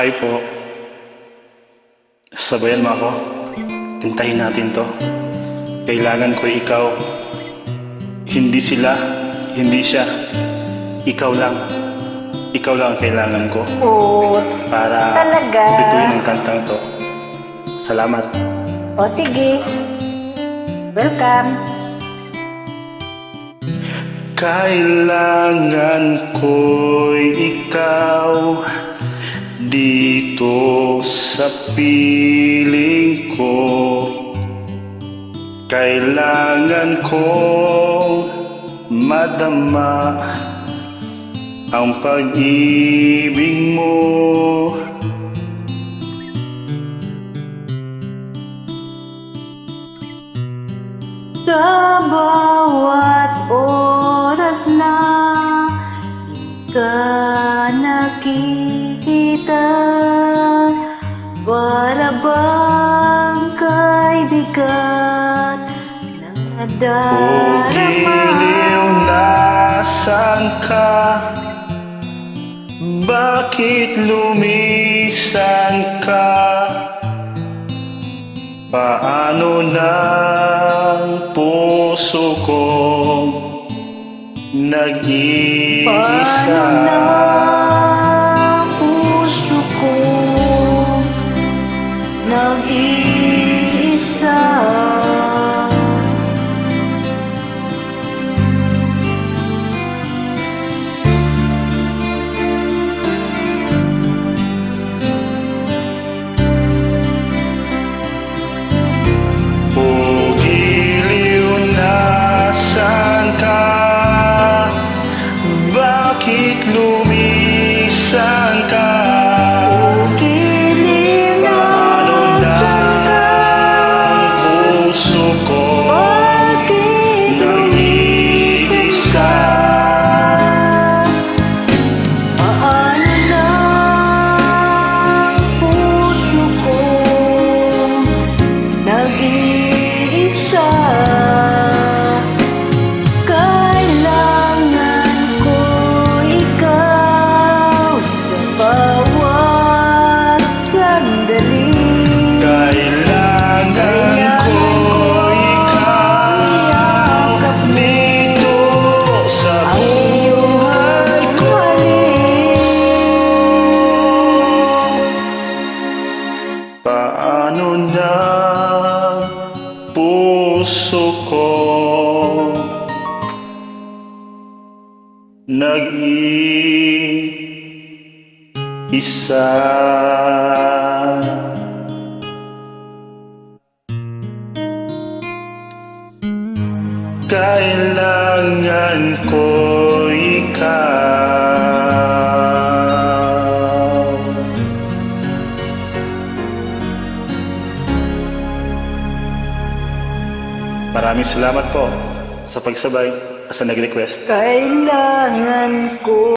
Hi po. Sabayan mo ako. Tintahin natin to. Kailangan ko ikaw. Hindi sila, hindi siya. Ikaw lang. Ikaw lang ang kailangan ko. Oo, Para talaga? bituin ang kantang to. Salamat. O sige. Welcome. Kailangan ko'y ikaw dito sa piling ko. Kailangan kong madama ang pag-ibig mo. Sa bawat oras na di ka nakikita, para bang kaibigan na O nadarama. giliw, nasan ka? Bakit lumisan ka? Paano ng puso kong nag-iisa? Paano na puso ko nag-iisa? O giliw, nasan ka? Bakit lumisan ka? Giliw na Paano na saan ka? ang puso ko Bakit nag-iisa? Paano na puso ko nag-iisa? Kailangan ko ikaw sa bawat sandali. Kailangan ko ikaw dito sa buhay ko. Paano na puso ko nag-iisa? Kailangan ko ikaw. Maraming salamat po sa pagsabay at sa nag-request. Kailangan ko